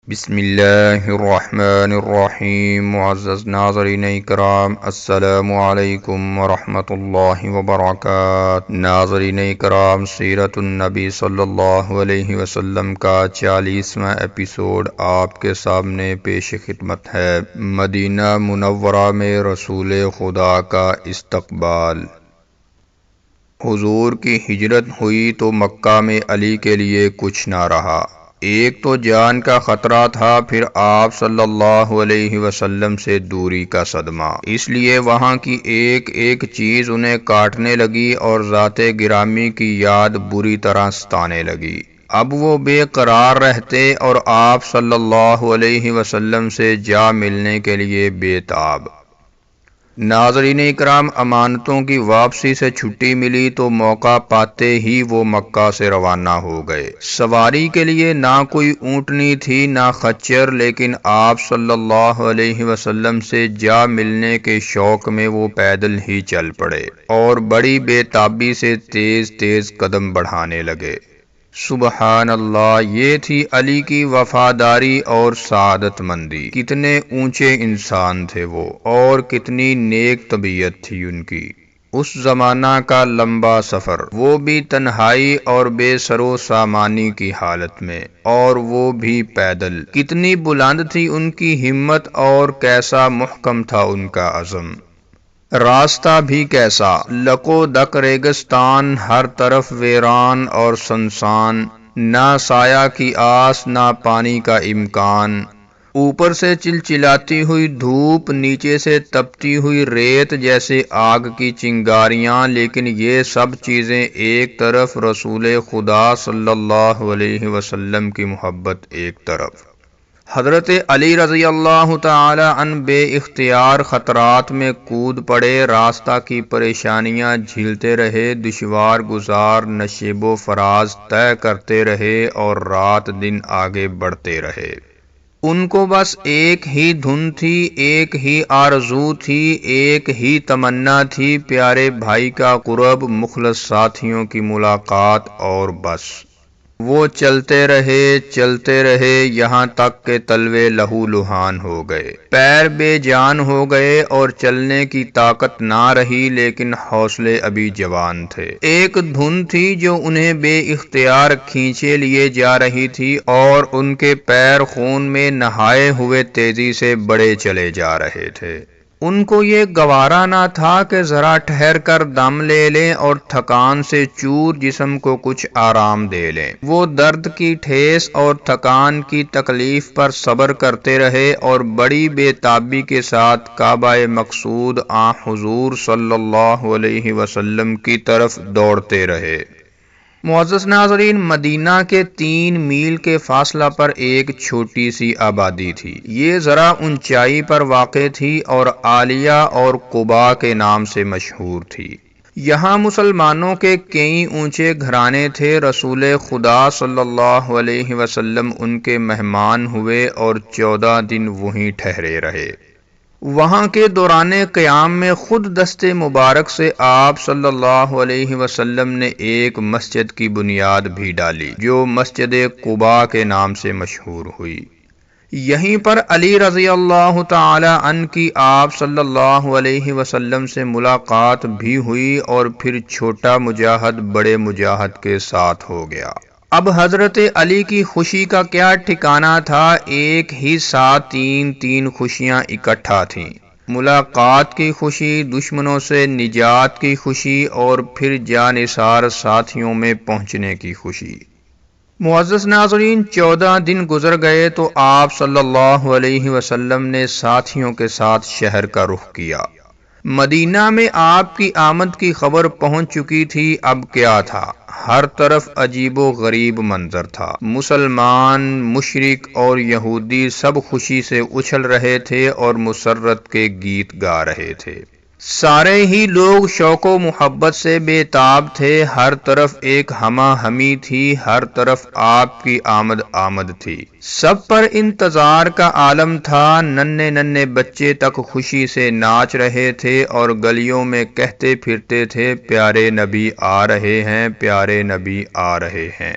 بسم اللہ الرحمن الرحیم۔ معزز ناظرین اکرام، السلام علیکم ورحمۃ اللہ وبرکاتہ۔ ناظرین اکرام، سیرت النبی صلی اللہ علیہ وسلم کا 40واں ایپیسوڈ آپ کے سامنے پیش خدمت ہے۔ مدینہ منورہ میں رسول خدا کا استقبال۔ حضور کی ہجرت ہوئی تو مکہ میں علی کے لیے کچھ نہ رہا۔ ایک تو جان کا خطرہ تھا، پھر آپ صلی اللہ علیہ وسلم سے دوری کا صدمہ۔ اس لیے وہاں کی ایک ایک چیز انہیں کاٹنے لگی اور ذات گرامی کی یاد بری طرح ستانے لگی۔ اب وہ بے قرار رہتے اور آپ صلی اللہ علیہ وسلم سے جا ملنے کے لیے بے تاب۔ ناظرین اکرام، امانتوں کی واپسی سے چھٹی ملی تو موقع پاتے ہی وہ مکہ سے روانہ ہو گئے۔ سواری کے لیے نہ کوئی اونٹنی تھی نہ خچر، لیکن آپ صلی اللہ علیہ وسلم سے جا ملنے کے شوق میں وہ پیدل ہی چل پڑے اور بڑی بے تابی سے تیز تیز قدم بڑھانے لگے۔ سبحان اللہ، یہ تھی علی کی وفاداری اور سعادت مندی۔ کتنے اونچے انسان تھے وہ، اور کتنی نیک طبیعت تھی ان کی۔ اس زمانہ کا لمبا سفر، وہ بھی تنہائی اور بے سر و سامانی کی حالت میں، اور وہ بھی پیدل۔ کتنی بلند تھی ان کی ہمت اور کیسا محکم تھا ان کا عزم۔ راستہ بھی کیسا، لکو دک ریگستان، ہر طرف ویران اور سنسان، نہ سایہ کی آس نہ پانی کا امکان۔ اوپر سے چلچلاتی ہوئی دھوپ، نیچے سے تپتی ہوئی ریت جیسے آگ کی چنگاریاں، لیکن یہ سب چیزیں ایک طرف، رسول خدا صلی اللہ علیہ وسلم کی محبت ایک طرف۔ حضرت علی رضی اللہ تعالی عنہ بے اختیار خطرات میں کود پڑے، راستہ کی پریشانیاں جھیلتے رہے، دشوار گزار نشیب و فراز طے کرتے رہے اور رات دن آگے بڑھتے رہے۔ ان کو بس ایک ہی دھن تھی، ایک ہی آرزو تھی، ایک ہی تمنا تھی، پیارے بھائی کا قرب، مخلص ساتھیوں کی ملاقات، اور بس وہ چلتے رہے یہاں تک کہ تلوے لہو لہان ہو گئے، پیر بے جان ہو گئے اور چلنے کی طاقت نہ رہی، لیکن حوصلے ابھی جوان تھے۔ ایک دھن تھی جو انہیں بے اختیار کھینچے لیے جا رہی تھی، اور ان کے پیر خون میں نہائے ہوئے تیزی سے بڑھے چلے جا رہے تھے۔ ان کو یہ گوارا نہ تھا کہ ذرا ٹھہر کر دم لے لیں اور تھکان سے چور جسم کو کچھ آرام دے لیں۔ وہ درد کی ٹھیس اور تھکان کی تکلیف پر صبر کرتے رہے اور بڑی بے تابی کے ساتھ کعبہ مقصود آن حضور صلی اللہ علیہ وسلم کی طرف دوڑتے رہے۔ معزز ناظرین، مدینہ کے 3 میل کے فاصلہ پر ایک چھوٹی سی آبادی تھی۔ یہ ذرا اونچائی پر واقع تھی اور عالیہ اور قباء کے نام سے مشہور تھی۔ یہاں مسلمانوں کے کئی اونچے گھرانے تھے۔ رسول خدا صلی اللہ علیہ وسلم ان کے مہمان ہوئے اور 14 دن وہیں ٹھہرے رہے۔ وہاں کے دوران قیام میں خود دست مبارک سے آپ صلی اللہ علیہ وسلم نے ایک مسجد کی بنیاد بھی ڈالی، جو مسجد قباء کے نام سے مشہور ہوئی۔ یہیں پر علی رضی اللہ تعالی عنہ کی آپ صلی اللہ علیہ وسلم سے ملاقات بھی ہوئی، اور پھر چھوٹا مجاہد بڑے مجاہد کے ساتھ ہو گیا۔ اب حضرت علی کی خوشی کا کیا ٹھکانہ تھا، ایک ہی ساتھ 3 خوشیاں اکٹھا تھیں۔ ملاقات کی خوشی، دشمنوں سے نجات کی خوشی، اور پھر جانثار ساتھیوں میں پہنچنے کی خوشی۔ معزز ناظرین، 14 دن گزر گئے تو آپ صلی اللہ علیہ وسلم نے ساتھیوں کے ساتھ شہر کا رخ کیا۔ مدینہ میں آپ کی آمد کی خبر پہنچ چکی تھی۔ اب کیا تھا، ہر طرف عجیب و غریب منظر تھا۔ مسلمان، مشرک اور یہودی سب خوشی سے اچھل رہے تھے اور مسرت کے گیت گا رہے تھے۔ سارے ہی لوگ شوق و محبت سے بے تاب تھے، ہر طرف ایک ہمہ ہمی تھی، ہر طرف آپ کی آمد تھی، سب پر انتظار کا عالم تھا۔ ننھے ننھے بچے تک خوشی سے ناچ رہے تھے اور گلیوں میں کہتے پھرتے تھے، پیارے نبی آ رہے ہیں، پیارے نبی آ رہے ہیں۔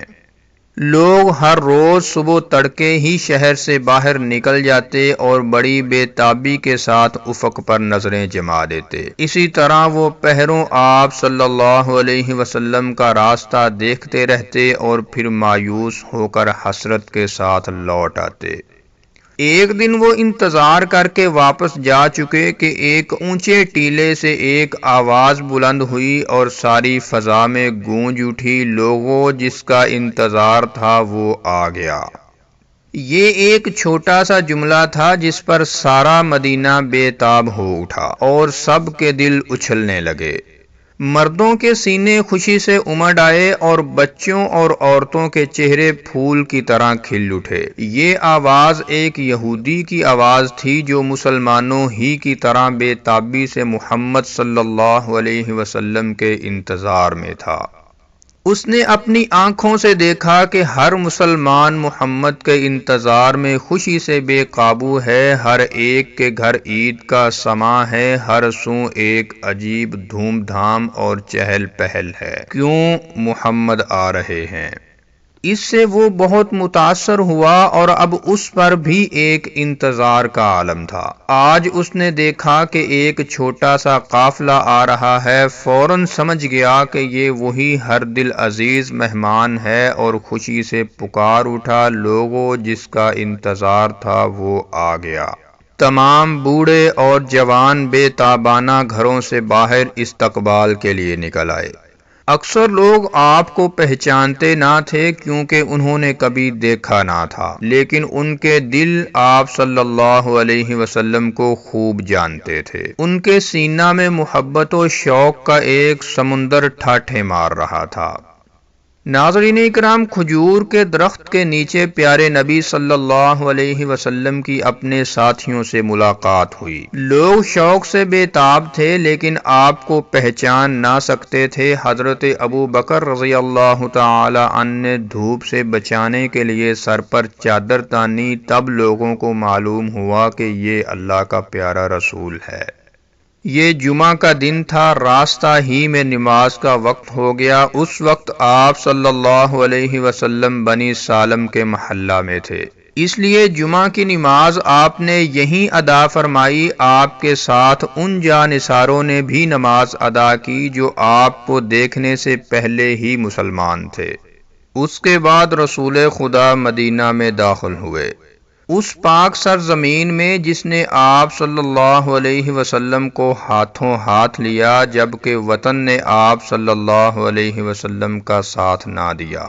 لوگ ہر روز صبح تڑکے ہی شہر سے باہر نکل جاتے اور بڑی بے تابی کے ساتھ افق پر نظریں جما دیتے۔ اسی طرح وہ پہروں آپ صلی اللہ علیہ وسلم کا راستہ دیکھتے رہتے اور پھر مایوس ہو کر حسرت کے ساتھ لوٹ آتے۔ ایک دن وہ انتظار کر کے واپس جا چکے کہ ایک اونچے ٹیلے سے ایک آواز بلند ہوئی اور ساری فضا میں گونج اٹھی، لوگوں جس کا انتظار تھا وہ آ گیا۔ یہ ایک چھوٹا سا جملہ تھا جس پر سارا مدینہ بے تاب ہو اٹھا اور سب کے دل اچھلنے لگے۔ مردوں کے سینے خوشی سے امڈ آئے اور بچوں اور عورتوں کے چہرے پھول کی طرح کھل اٹھے۔ یہ آواز ایک یہودی کی آواز تھی جو مسلمانوں ہی کی طرح بے تابی سے محمد صلی اللہ علیہ وسلم کے انتظار میں تھا۔ اس نے اپنی آنکھوں سے دیکھا کہ ہر مسلمان محمد کے انتظار میں خوشی سے بے قابو ہے، ہر ایک کے گھر عید کا سماں ہے، ہر سو ایک عجیب دھوم دھام اور چہل پہل ہے۔ کیوں محمد آ رہے ہیں؟ اس سے وہ بہت متاثر ہوا اور اب اس پر بھی ایک انتظار کا عالم تھا۔ آج اس نے دیکھا کہ ایک چھوٹا سا قافلہ آ رہا ہے، فوراً سمجھ گیا کہ یہ وہی ہر دل عزیز مہمان ہے اور خوشی سے پکار اٹھا، لوگوں جس کا انتظار تھا وہ آ گیا۔ تمام بوڑھے اور جوان بے تابانہ گھروں سے باہر استقبال کے لیے نکل آئے۔ اکثر لوگ آپ کو پہچانتے نہ تھے کیونکہ انہوں نے کبھی دیکھا نہ تھا، لیکن ان کے دل آپ صلی اللہ علیہ وسلم کو خوب جانتے تھے۔ ان کے سینہ میں محبت و شوق کا ایک سمندر ٹھاٹھے مار رہا تھا۔ ناظرین اکرام، کھجور کے درخت کے نیچے پیارے نبی صلی اللہ علیہ وسلم کی اپنے ساتھیوں سے ملاقات ہوئی۔ لوگ شوق سے بے تاب تھے لیکن آپ کو پہچان نہ سکتے تھے۔ حضرت ابو بکر رضی اللہ تعالی عنہ نے دھوپ سے بچانے کے لیے سر پر چادر تانی، تب لوگوں کو معلوم ہوا کہ یہ اللہ کا پیارا رسول ہے۔ یہ جمعہ کا دن تھا، راستہ ہی میں نماز کا وقت ہو گیا۔ اس وقت آپ صلی اللہ علیہ وسلم بنی سالم کے محلہ میں تھے، اس لیے جمعہ کی نماز آپ نے یہیں ادا فرمائی۔ آپ کے ساتھ ان جانثاروں نے بھی نماز ادا کی جو آپ کو دیکھنے سے پہلے ہی مسلمان تھے۔ اس کے بعد رسول خدا مدینہ میں داخل ہوئے، اس پاک سرزمین میں جس نے آپ صلی اللہ علیہ وسلم کو ہاتھوں ہاتھ لیا، جبکہ وطن نے آپ صلی اللہ علیہ وسلم کا ساتھ نہ دیا۔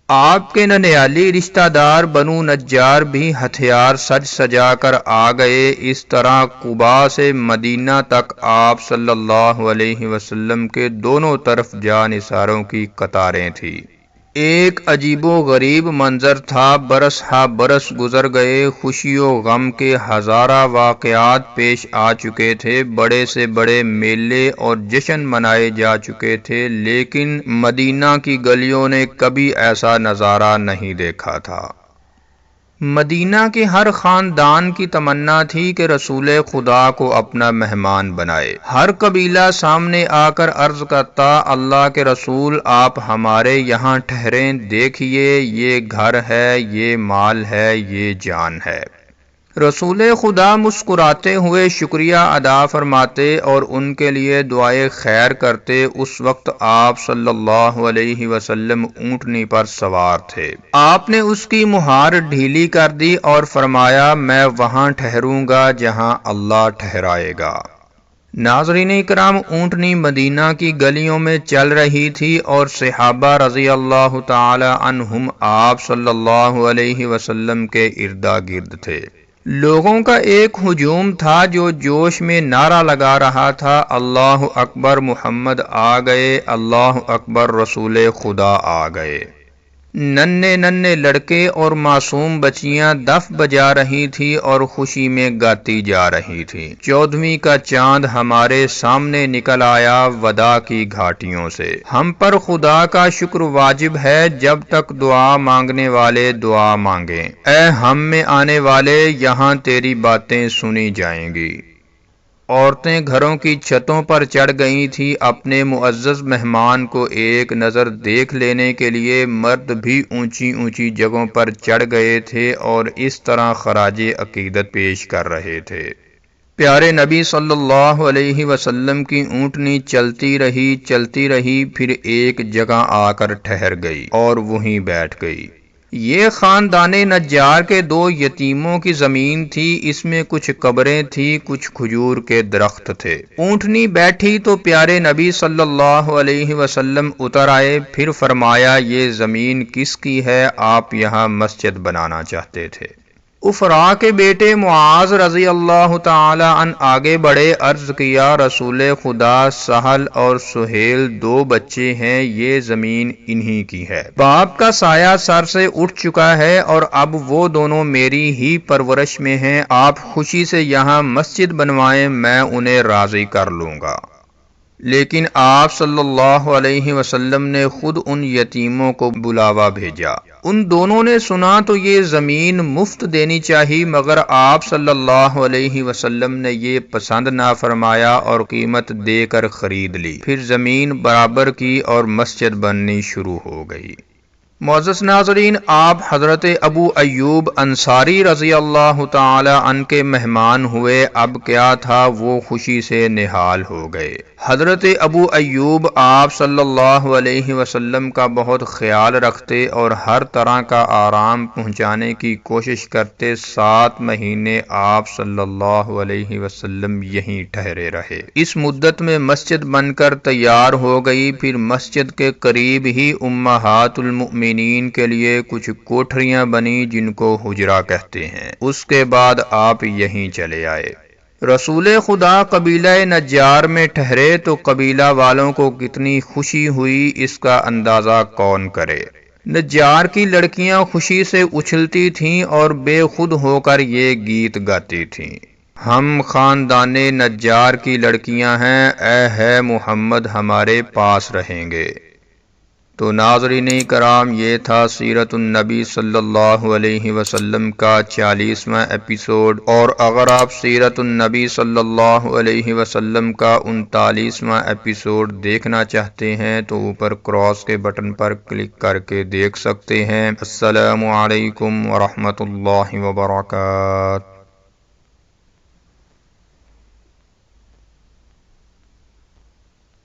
آپ کے ننیالی رشتہ دار بنو نجار بھی ہتھیار سج سجا کر آ گئے۔ اس طرح قبا سے مدینہ تک آپ صلی اللہ علیہ وسلم کے دونوں طرف جانثاروں کی قطاریں تھیں۔ ایک عجیب و غریب منظر تھا۔ برس ہا برس گزر گئے، خوشی و غم کے ہزارہ واقعات پیش آ چکے تھے، بڑے سے بڑے میلے اور جشن منائے جا چکے تھے، لیکن مدینہ کی گلیوں نے کبھی ایسا نظارہ نہیں دیکھا تھا۔ مدینہ کے ہر خاندان کی تمنا تھی کہ رسول خدا کو اپنا مہمان بنائے۔ ہر قبیلہ سامنے آ کر عرض کرتا، اللہ کے رسول آپ ہمارے یہاں ٹھہریں، دیکھیے یہ گھر ہے، یہ مال ہے، یہ جان ہے۔ رسول خدا مسکراتے ہوئے شکریہ ادا فرماتے اور ان کے لیے دعائے خیر کرتے۔ اس وقت آپ صلی اللہ علیہ وسلم اونٹنی پر سوار تھے۔ آپ نے اس کی مہار ڈھیلی کر دی اور فرمایا، میں وہاں ٹھہروں گا جہاں اللہ ٹھہرائے گا۔ ناظرین اکرام، اونٹنی مدینہ کی گلیوں میں چل رہی تھی اور صحابہ رضی اللہ تعالی عنہم آپ صلی اللہ علیہ وسلم کے اردا گرد تھے۔ لوگوں کا ایک ہجوم تھا جو جوش میں نعرہ لگا رہا تھا، اللہ اکبر محمد آ گئے، اللہ اکبر رسول خدا آ گئے۔ ننھے ننھے لڑکے اور معصوم بچیاں دف بجا رہی تھی اور خوشی میں گاتی جا رہی تھی۔ 14ویں کا چاند ہمارے سامنے نکل آیا وداع کی گھاٹیوں سے۔ ہم پر خدا کا شکر واجب ہے جب تک دعا مانگنے والے دعا مانگیں۔ اے ہم میں آنے والے، یہاں تیری باتیں سنی جائیں گی۔ عورتیں گھروں کی چھتوں پر چڑھ گئی تھیں اپنے معزز مہمان کو ایک نظر دیکھ لینے کے لیے، مرد بھی اونچی اونچی جگہوں پر چڑھ گئے تھے اور اس طرح خراج عقیدت پیش کر رہے تھے۔ پیارے نبی صلی اللہ علیہ وسلم کی اونٹنی چلتی رہی، پھر ایک جگہ آ کر ٹھہر گئی اور وہیں بیٹھ گئی۔ یہ خاندان نجار کے 2 یتیموں کی زمین تھی، اس میں کچھ قبریں تھیں، کچھ کھجور کے درخت تھے۔ اونٹنی بیٹھی تو پیارے نبی صلی اللہ علیہ وسلم اتر آئے، پھر فرمایا یہ زمین کس کی ہے؟ آپ یہاں مسجد بنانا چاہتے تھے۔ افرا کے بیٹے معاذ رضی اللہ تعالی عنہ آگے بڑھے، عرض کیا رسول خدا، سہل اور سہیل 2 بچے ہیں، یہ زمین انہی کی ہے۔ باپ کا سایہ سر سے اٹھ چکا ہے اور اب وہ دونوں میری ہی پرورش میں ہیں، آپ خوشی سے یہاں مسجد بنوائیں، میں انہیں راضی کر لوں گا۔ لیکن آپ صلی اللہ علیہ وسلم نے خود ان یتیموں کو بلاوا بھیجا۔ ان دونوں نے سنا تو یہ زمین مفت دینی چاہی، مگر آپ صلی اللہ علیہ وسلم نے یہ پسند نہ فرمایا اور قیمت دے کر خرید لی۔ پھر زمین برابر کی اور مسجد بننی شروع ہو گئی۔ معزز ناظرین، آپ حضرت ابو ایوب انصاری رضی اللہ تعالی عنہ کے مہمان ہوئے، اب کیا تھا وہ خوشی سے نہال ہو گئے۔ حضرت ابو ایوب آپ صلی اللہ علیہ وسلم کا بہت خیال رکھتے اور ہر طرح کا آرام پہنچانے کی کوشش کرتے۔ 7 مہینے آپ صلی اللہ علیہ وسلم یہیں ٹھہرے رہے۔ اس مدت میں مسجد بن کر تیار ہو گئی، پھر مسجد کے قریب ہی امہات المؤمنین کے لیے کچھ کوٹھریاں بنی جن کو حجرہ کہتے ہیں۔ اس کے بعد آپ یہیں چلے آئے۔ رسول خدا قبیلہ نجار میں ٹھہرے تو قبیلہ والوں کو کتنی خوشی ہوئی، اس کا اندازہ کون کرے۔ نجار کی لڑکیاں خوشی سے اچھلتی تھیں اور بے خود ہو کر یہ گیت گاتی تھیں: ہم خاندان نجار کی لڑکیاں ہیں، اے ہے محمد ہمارے پاس رہیں گے۔ تو ناظرین کرام، یہ تھا سیرت النبی صلی اللہ علیہ وسلم کا 40واں ایپیسوڈ، اور اگر آپ سیرت النبی صلی اللہ علیہ وسلم کا 39واں ایپیسوڈ دیکھنا چاہتے ہیں تو اوپر کراس کے بٹن پر کلک کر کے دیکھ سکتے ہیں۔ السلام علیکم ورحمۃ اللہ وبرکاتہ۔